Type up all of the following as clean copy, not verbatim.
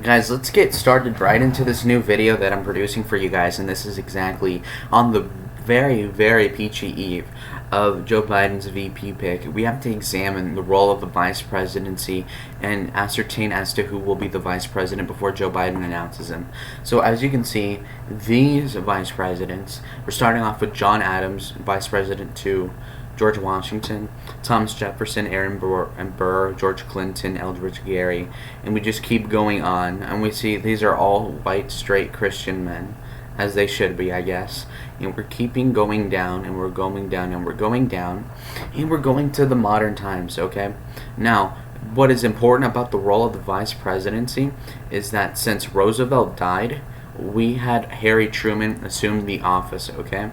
Guys, let's get started right into this new video that I'm producing for you guys, and this is exactly on the very, very peachy eve of Joe Biden's VP pick. We have to examine the role of the vice presidency and ascertain as to who will be the vice president before Joe Biden announces him. So as you can see, these vice presidents, we're starting off with John Adams, Vice President 2, George Washington, Thomas Jefferson, Aaron Burr, George Clinton, Eldridge Gary, and we just keep going on, and we see these are all white, straight Christian men, as they should be, I guess. And we're keeping going down, and we're going down, and we're going down, and we're going to the modern times, okay? Now, what is important about the role of the vice presidency is that since Roosevelt died, we had Harry Truman assume the office, okay?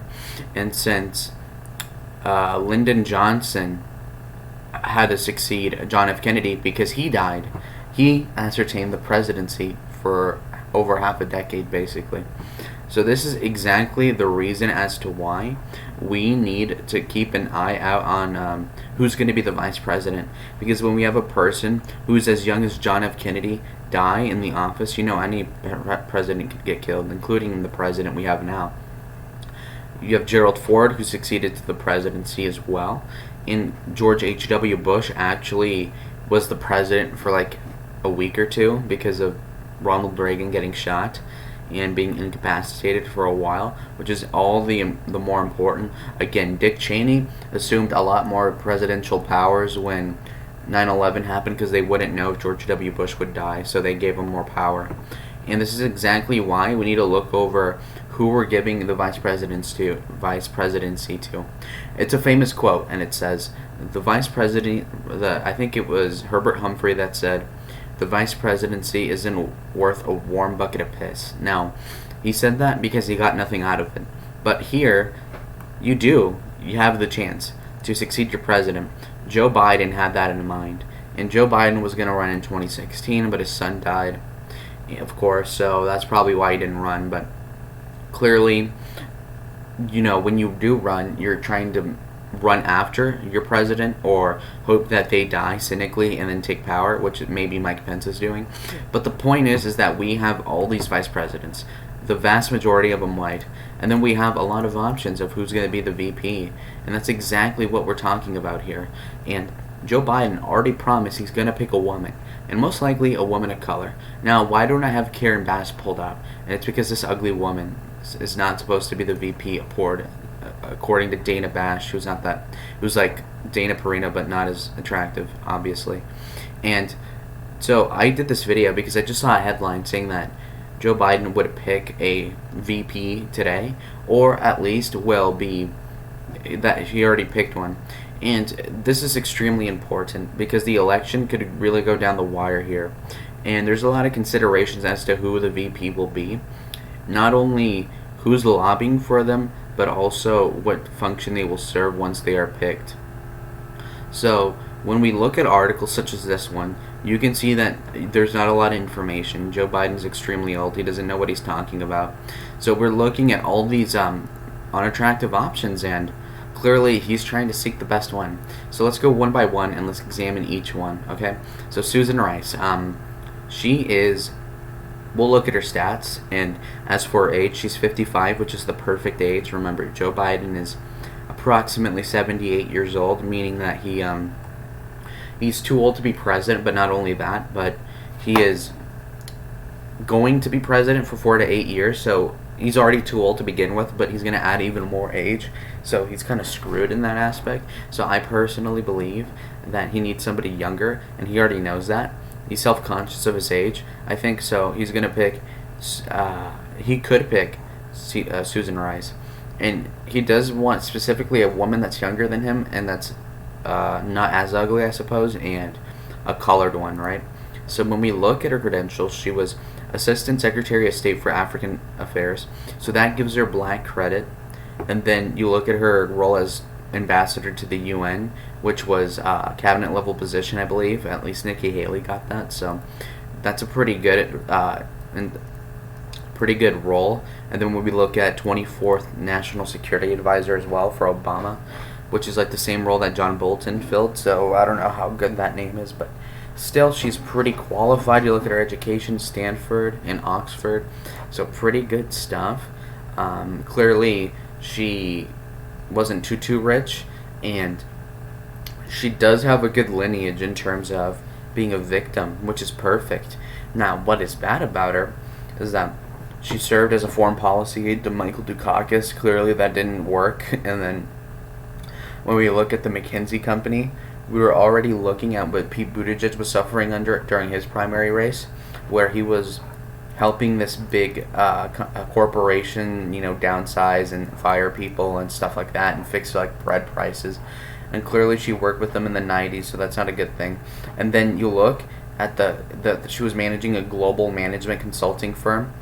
And since Lyndon Johnson had to succeed John F. Kennedy because he died, he ascertained the presidency for over half a decade, basically. So this is exactly the reason as to why we need to keep an eye out on who's going to be the vice president. Because when we have a person who's as young as John F. Kennedy die in the office, you know, any president could get killed, including the president we have now. You have Gerald Ford, who succeeded to the presidency as well. And George H.W. Bush actually was the president for like a week or two because of Ronald Reagan getting shot and being incapacitated for a while, which is all the more important. Again, Dick Cheney assumed a lot more presidential powers when 9/11 happened because they wouldn't know if George W. Bush would die, so they gave him more power. And this is exactly why we need to look over who we're giving the vice presidency to. It's a famous quote, and it says, the vice president, I think it was Herbert Humphrey that said, the vice presidency isn't worth a warm bucket of piss. Now, he said that because he got nothing out of it. But here, you have the chance to succeed your president. Joe Biden had that in mind. And Joe Biden was going to run in 2016, but his son died, of course, so that's probably why he didn't run. But clearly, you know, when you do run, you're trying to run after your president or hope that they die cynically and then take power, which maybe Mike Pence is doing. But the point is that we have all these vice presidents, the vast majority of them white, and then we have a lot of options of who's going to be the VP, and that's exactly what we're talking about here. And Joe Biden already promised he's going to pick a woman, and most likely a woman of color. Now, why don't I have Karen Bass pulled up? And it's because this ugly woman is not supposed to be the VP according to Dana Bash, who's like Dana Perino but not as attractive, obviously. And so I did this video because I just saw a headline saying that Joe Biden would pick a VP today, or at least will be, that he already picked one. And this is extremely important because the election could really go down the wire here. And there's a lot of considerations as to who the VP will be. Not only who's lobbying for them, but also what function they will serve once they are picked. So when we look at articles such as this one, you can see that there's not a lot of information. Joe Biden's extremely old. He doesn't know what he's talking about. So we're looking at all these unattractive options, and clearly he's trying to seek the best one. So let's go one by one and let's examine each one, okay? So Susan Rice, she is, we'll look at her stats, and as for her age, she's 55, which is the perfect age. Remember, Joe Biden is approximately 78 years old, meaning that he's too old to be president, but not only that, but he is going to be president for 4 to 8 years, so he's already too old to begin with, but he's going to add even more age, so he's kind of screwed in that aspect. So I personally believe that he needs somebody younger, and he already knows that. He's self-conscious of his age, I think, so he's going to pick, he could pick Susan Rice. And he does want specifically a woman that's younger than him, and that's not as ugly, I suppose, and a colored one, right? So when we look at her credentials, she was Assistant Secretary of State for African Affairs, so that gives her black credit. And then you look at her role as ambassador to the UN, which was a cabinet level position, I believe. At least Nikki Haley got that, so that's a pretty good role. And then when we look at 24th National Security Advisor as well for Obama, which is like the same role that John Bolton filled. So I don't know how good that name is, but still, she's pretty qualified. You look at her education, Stanford and Oxford, so pretty good stuff. Clearly, she wasn't too rich, and she does have a good lineage in terms of being a victim, which is perfect. Now, what is bad about her is that she served as a foreign policy aide to Michael Dukakis. Clearly, that didn't work. And then when we look at the McKinsey company, we were already looking at what Pete Buttigieg was suffering under during his primary race, where he was helping this big corporation, downsize and fire people and stuff like that, and fix like bread prices. And clearly, she worked with them in the '90s, so that's not a good thing. And then you look at she was managing a global management consulting firm,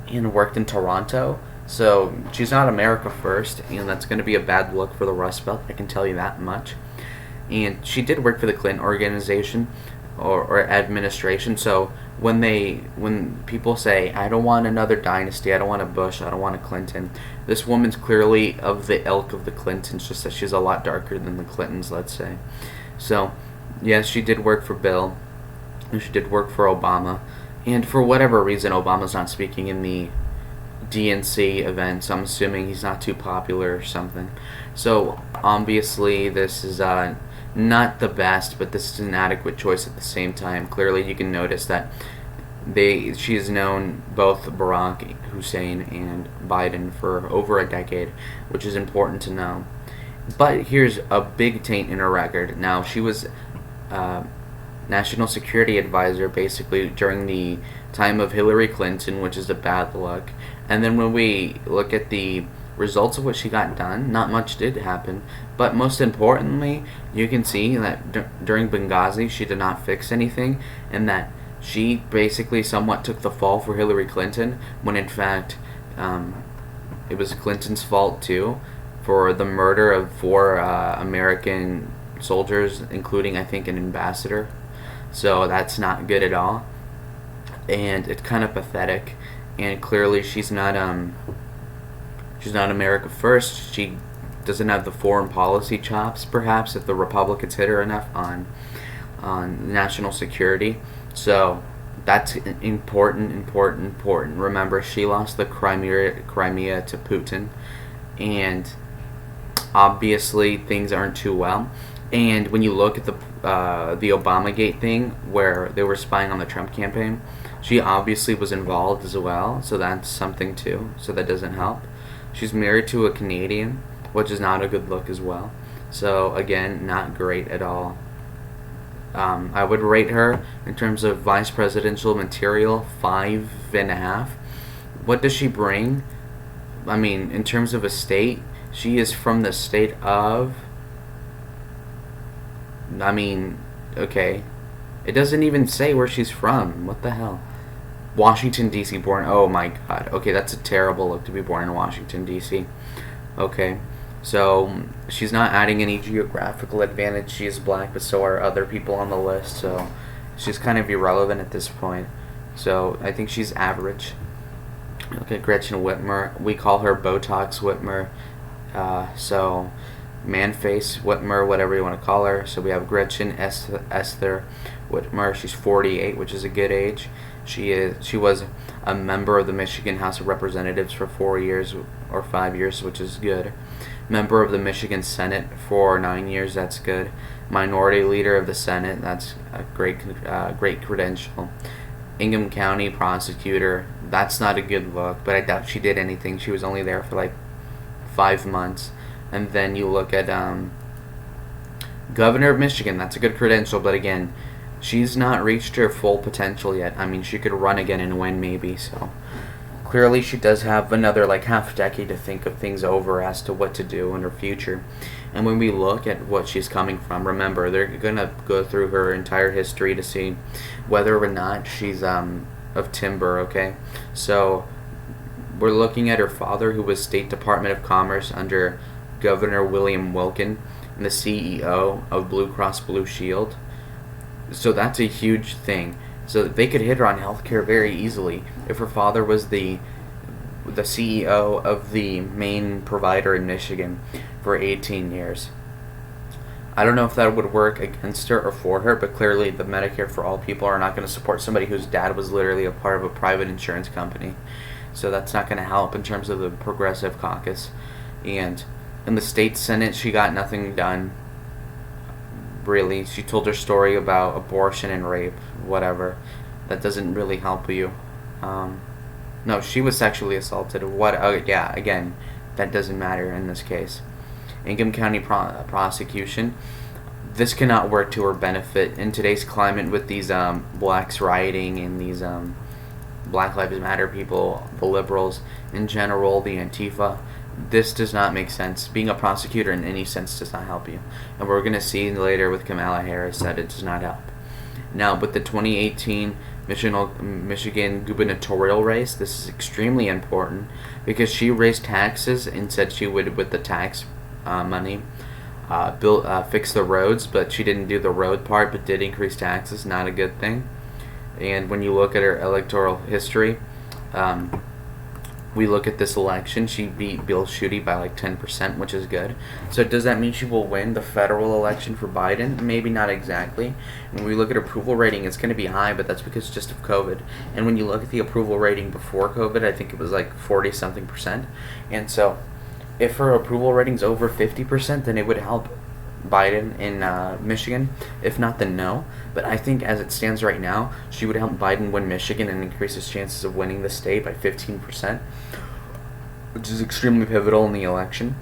and worked in Toronto. So she's not America first, and that's going to be a bad look for the Rust Belt. I can tell you that much. And she did work for the Clinton organization or administration. So when people say, I don't want another dynasty, I don't want a Bush, I don't want a Clinton, this woman's clearly of the ilk of the Clintons, just that she's a lot darker than the Clintons, let's say. So yes, she did work for Bill, and she did work for Obama, and for whatever reason Obama's not speaking in the DNC events. I'm assuming he's not too popular or something. So obviously this is not the best, but this is an adequate choice at the same time. Clearly you can notice that she has known both Barack Hussein and Biden for over a decade, which is important to know. But here's a big taint in her record. Now, she was National Security Advisor basically during the time of Hillary Clinton, which is a bad look. And then when we look at the results of what she got done, not much did happen. But most importantly, you can see that during Benghazi, she did not fix anything, and that she basically somewhat took the fall for Hillary Clinton, when in fact it was Clinton's fault too, for the murder of 4 American soldiers, including I think an ambassador. So that's not good at all, and it's kind of pathetic. And clearly she's not America first. She doesn't have the foreign policy chops, perhaps, if the Republicans hit her enough on national security. So that's important. Remember, she lost the Crimea to Putin, and obviously things aren't too well. And when you look at the Obamagate thing, where they were spying on the Trump campaign, she obviously was involved as well, so that's something too. So that doesn't help. She's married to a Canadian, which is not a good look as well. So again, not great at all. I would rate her in terms of vice presidential material 5.5. What does she bring? I mean, in terms of a state, she is from the state of, okay, it doesn't even say where she's from. What the hell? Washington, D.C. born. Oh my god. Okay, that's a terrible look to be born in Washington, D.C. Okay, so she's not adding any geographical advantage. She is black, but so are other people on the list, so she's kind of irrelevant at this point. So I think she's average. Okay, Gretchen Whitmer. We call her Botox Whitmer. So man-face Whitmer, whatever you want to call her. So we have Gretchen Esther Whitmer. She's 48, which is a good age. She was a member of the Michigan House of Representatives for 4 years or 5 years, which is good. Member of the Michigan Senate for 9 years, that's good. Minority Leader of the Senate, that's a great credential. Ingham County Prosecutor, that's not a good look, but I doubt she did anything. She was only there for like 5 months. And then you look at Governor of Michigan, that's a good credential, but again, she's not reached her full potential yet. I mean, she could run again and win maybe, so clearly she does have another like half decade to think of things over as to what to do in her future. And when we look at what she's coming from, remember, they're going to go through her entire history to see whether or not she's of timber, okay? So we're looking at her father, who was State Department of Commerce under Governor William Wilkin, and the CEO of Blue Cross Blue Shield. So that's a huge thing. So they could hit her on healthcare very easily if her father was the CEO of the main provider in Michigan for 18 years. I don't know if that would work against her or for her, but clearly the Medicare for all people are not going to support somebody whose dad was literally a part of a private insurance company. So that's not going to help in terms of the progressive caucus. And in the state Senate, she got nothing done, really. She told her story about abortion and rape, whatever. That doesn't really help you. No, she was sexually assaulted. What? Yeah, again, that doesn't matter in this case. Ingham County prosecution. This cannot work to her benefit in today's climate with these blacks rioting and these Black Lives Matter people, the liberals in general, the Antifa. This does not make sense. Being a prosecutor in any sense does not help you. And we're going to see later with Kamala Harris that it does not help. Now, with the 2018 Michigan gubernatorial race, this is extremely important because she raised taxes and said she would, with the tax money, fix the roads, but she didn't do the road part, but did increase taxes. Not a good thing. And when you look at her electoral history, we look at this election, she beat Bill Schuette by like 10%, which is good. So does that mean she will win the federal election for Biden? Maybe not exactly. When we look at approval rating, it's going to be high, but that's because just of COVID. And when you look at the approval rating before COVID, I think it was like 40-something%. And so if her approval rating's over 50%, then it would help Biden in Michigan. If not, then no. But I think as it stands right now, she would help Biden win Michigan and increase his chances of winning the state by 15%, which is extremely pivotal in the election.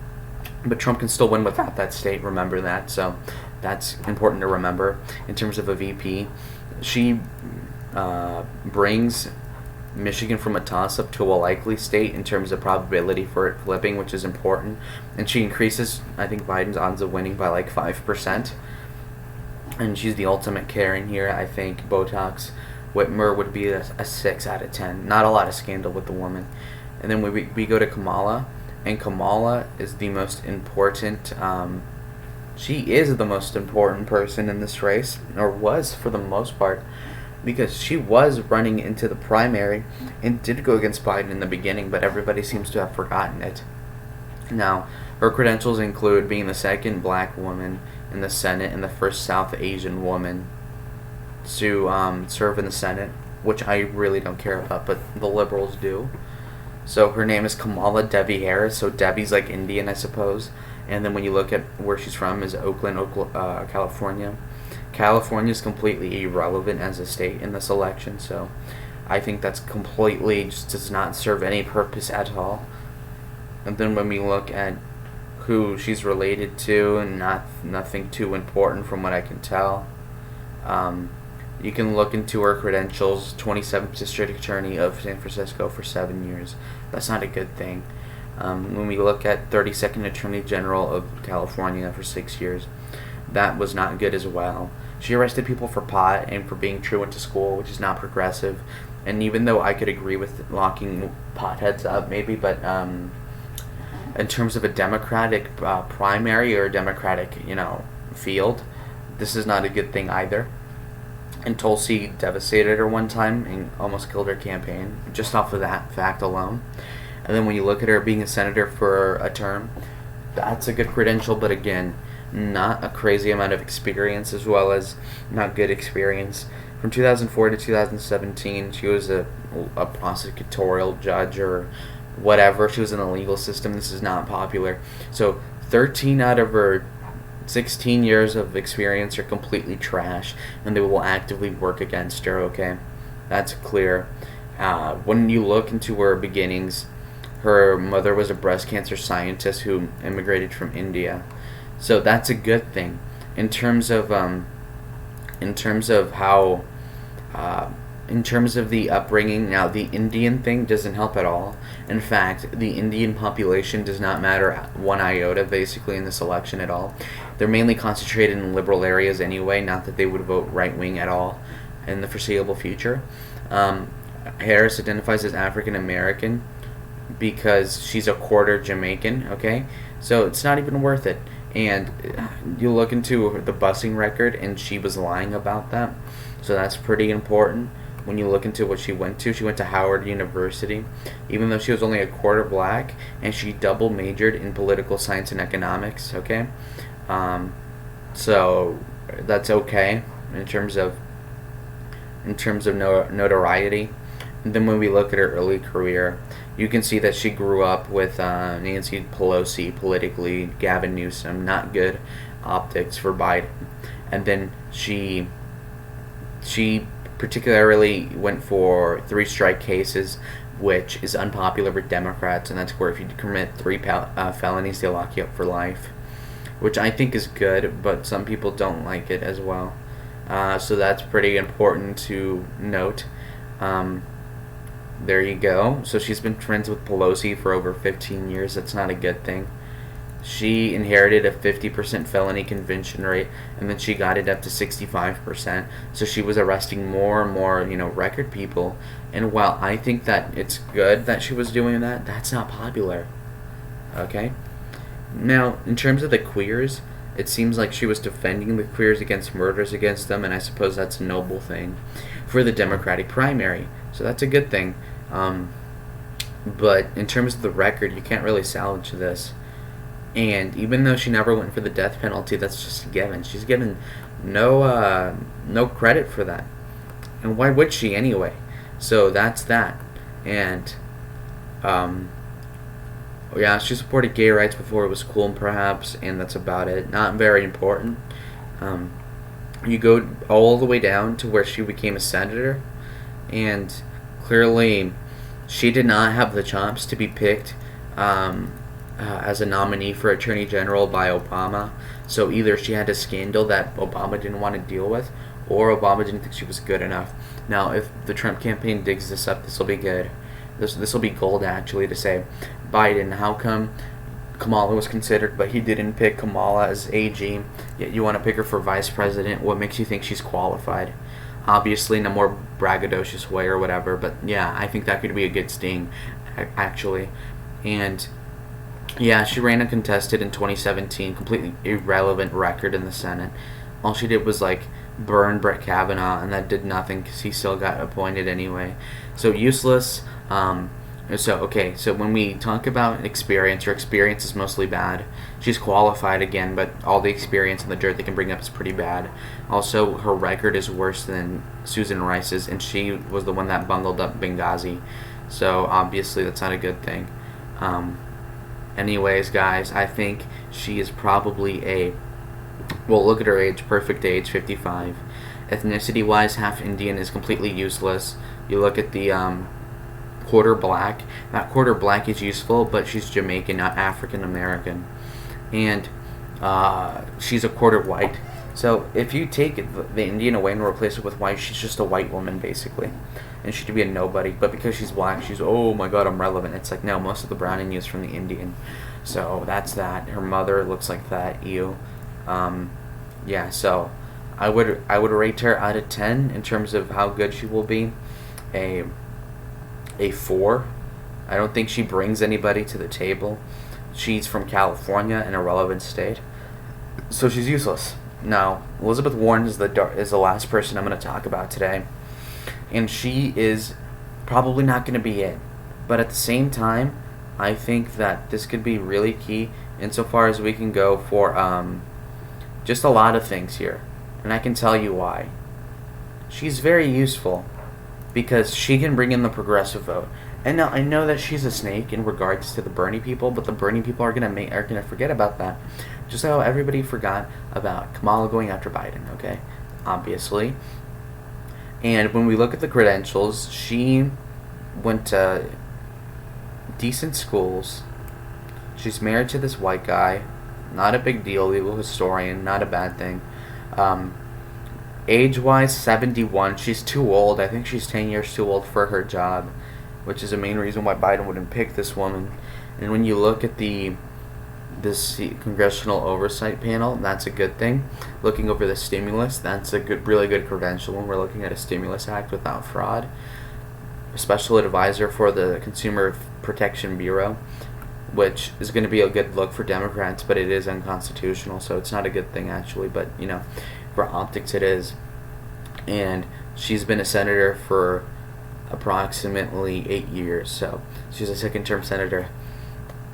But Trump can still win without that state, remember that. So that's important to remember. In terms of a VP, she brings Michigan from a toss-up to a likely state in terms of probability for it flipping, which is important. And she increases, I think, Biden's odds of winning by like 5%. And she's the ultimate Karen here. I think Botox Whitmer would be a 6 out of 10. Not a lot of scandal with the woman. And then we go to Kamala. And Kamala is the most important, she is the most important person in this race, or was for the most part, because she was running into the primary and did go against Biden in the beginning, but everybody seems to have forgotten it. Now, her credentials include being the second black woman in the Senate and the first South Asian woman to serve in the Senate, which I really don't care about, but the liberals do. So her name is Kamala Devi Harris, so Debbie's like Indian, I suppose. And then when you look at where she's from, is Oakland, California. California is completely irrelevant as a state in this election, so I think that's completely just does not serve any purpose at all. And then when we look at who she's related to, and nothing too important from what I can tell, you can look into her credentials. 27th District Attorney of San Francisco for 7 years. That's not a good thing. When we look at 32nd Attorney General of California for 6 years, that was not good as well. She arrested people for pot and for being truant to school, which is not progressive. And even though I could agree with locking potheads up, maybe, but in terms of a Democratic primary or a Democratic, field, this is not a good thing either. And Tulsi devastated her one time and almost killed her campaign, just off of that fact alone. And then when you look at her being a senator for a term, that's a good credential, but again, not a crazy amount of experience, as well as not good experience. From 2004 to 2017, she was a prosecutorial judge or whatever. She was in the legal system. This is not popular. So 13 out of her 16 years of experience are completely trash, and they will actively work against her, okay? That's clear. When you look into her beginnings, her mother was a breast cancer scientist who immigrated from India. So that's a good thing. In terms of the upbringing, now the Indian thing doesn't help at all. In fact, the Indian population does not matter one iota basically in this election at all. They're mainly concentrated in liberal areas anyway, not that they would vote right-wing at all in the foreseeable future. Harris identifies as African American because she's a quarter Jamaican, okay? So it's not even worth it. And you look into the busing record, and she was lying about that. So that's pretty important. When you look into what she went to Howard University, even though she was only a quarter black, and she double majored in political science and economics, okay? So that's okay in terms of notoriety. And then when we look at her early career, you can see that she grew up with Nancy Pelosi politically, Gavin Newsom, not good optics for Biden. And then she particularly went for three strike cases, which is unpopular with Democrats, and that's where if you commit three felonies, they lock you up for life, which I think is good, but some people don't like it as well. So that's pretty important to note. There you go. So she's been friends with Pelosi for over 15 years. That's not a good thing. She inherited a 50% felony conviction rate, and then she got it up to 65%. So she was arresting more and more, record people. And while I think that it's good that she was doing that, that's not popular. Okay? Now, in terms of the queers, it seems like she was defending the queers against murders against them, and I suppose that's a noble thing for the Democratic primary. So that's a good thing. But in terms of the record, you can't really salvage this. And even though she never went for the death penalty, that's just a given. She's given no credit for that. And why would she anyway? So that's that. And yeah, she supported gay rights before it was cool, perhaps, and that's about it. Not very important. You go all the way down to where she became a senator, and clearly she did not have the chops to be picked as a nominee for Attorney General by Obama. So either she had a scandal that Obama didn't want to deal with, or Obama didn't think she was good enough. Now, if the Trump campaign digs this up, this will be good. This will be gold, actually, to say, Biden, how come Kamala was considered, but he didn't pick Kamala as AG, yet you want to pick her for vice president? What makes you think she's qualified? Obviously, in a more braggadocious way or whatever, but yeah, I think that could be a good sting, actually. And yeah, she ran uncontested in 2017, completely irrelevant record in the Senate. All she did was burn Brett Kavanaugh, and that did nothing because he still got appointed anyway. So useless. So when we talk about experience, her experience is mostly bad. She's qualified again, but all the experience and the dirt they can bring up is pretty bad. Also, her record is worse than Susan Rice's, and she was the one that bungled up Benghazi. So obviously that's not a good thing. Anyways, guys, I think she is probably look at her age, perfect age, 55. Ethnicity-wise, half Indian is completely useless. You look at the quarter black. That quarter black is useful, but she's Jamaican, not African American. And she's a quarter white. So if you take the Indian away and replace it with white, she's just a white woman, basically. And she should be a nobody. But because she's black, she's, oh my god, I'm relevant. It's like, no, most of the browning is from the Indian. So that's that. Her mother looks like that. Ew. Yeah, so I would rate her out of 10 in terms of how good she will be. A 4. I don't think she brings anybody to the table. She's from California, an irrelevant state, so she's useless. Now, Elizabeth Warren is the last person I'm going to talk about today, and she is probably not going to be it. But at the same time, I think that this could be really key insofar as we can go for just a lot of things here, and I can tell you why. She's very useful because she can bring in the progressive vote. And now I know that she's a snake in regards to the Bernie people, but the Bernie people are gonna forget about that, just how everybody forgot about Kamala going after Biden. Okay, obviously. And when we look at the credentials, she went to decent schools. She's married to this white guy. Not a big deal. Legal historian. Not a bad thing. Age-wise, 71. She's too old. I think she's 10 years too old for her job, which is the main reason why Biden wouldn't pick this woman. And when you look at this congressional oversight panel, that's a good thing. Looking over the stimulus, that's a really good credential when we're looking at a stimulus act without fraud. A special advisor for the Consumer Protection Bureau, which is going to be a good look for Democrats, but it is unconstitutional, so it's not a good thing actually, but for optics it is. And she's been a senator for approximately 8 years, so she's a second-term senator.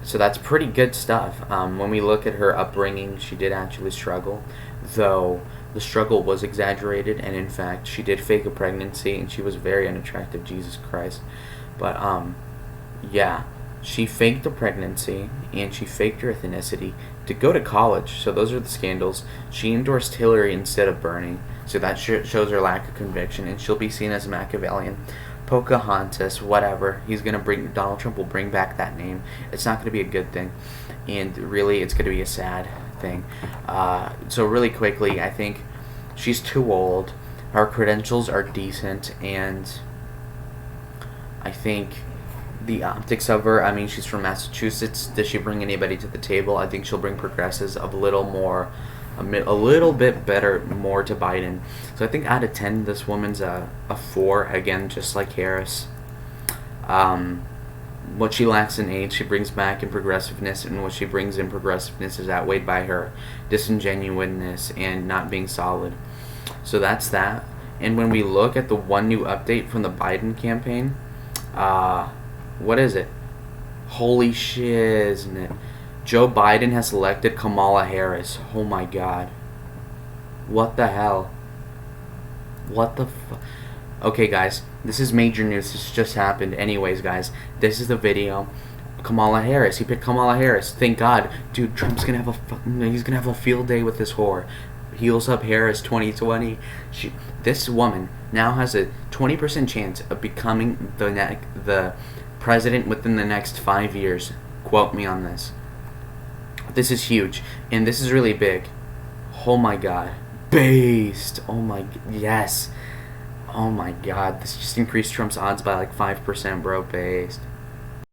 So that's pretty good stuff. When we look at her upbringing, she did actually struggle though the struggle was exaggerated, and in fact, she did fake a pregnancy, and she was very unattractive, Jesus Christ. But, yeah, she faked the pregnancy, and she faked her ethnicity to go to college. So those are the scandals. She endorsed Hillary instead of Bernie, so that shows her lack of conviction, and she'll be seen as a Machiavellian. Pocahontas, whatever. Donald Trump will bring back that name. It's not going to be a good thing, and really, it's going to be a sad thing. So really quickly, I think she's too old. Her credentials are decent, and I think the optics of her, I mean, she's from Massachusetts. Does she bring anybody to the table? I think she'll bring progressives a little bit better, more to Biden. So I think out of 10, this woman's a 4, again, just like Harris. What she lacks in age, she brings back in progressiveness, and what she brings in progressiveness is outweighed by her disingenuousness and not being solid. So that's that. And when we look at the one new update from the Biden campaign, what is it? Holy shit, isn't it? Joe Biden has selected Kamala Harris. Oh my god. What the hell? What the fuck? Okay, guys, this is major news. This just happened. Anyways, guys, this is the video. Kamala Harris. He picked Kamala Harris. Thank God. Dude, Trump's gonna have he's gonna have a field day with this whore. Heels up Harris 2020. This woman now has a 20% chance of becoming the president within the next 5 years. Quote me on this. This is huge, and this is really big. Oh my god. Based. Oh my, yes. Oh my god. This just increased Trump's odds by like 5%, bro. Based.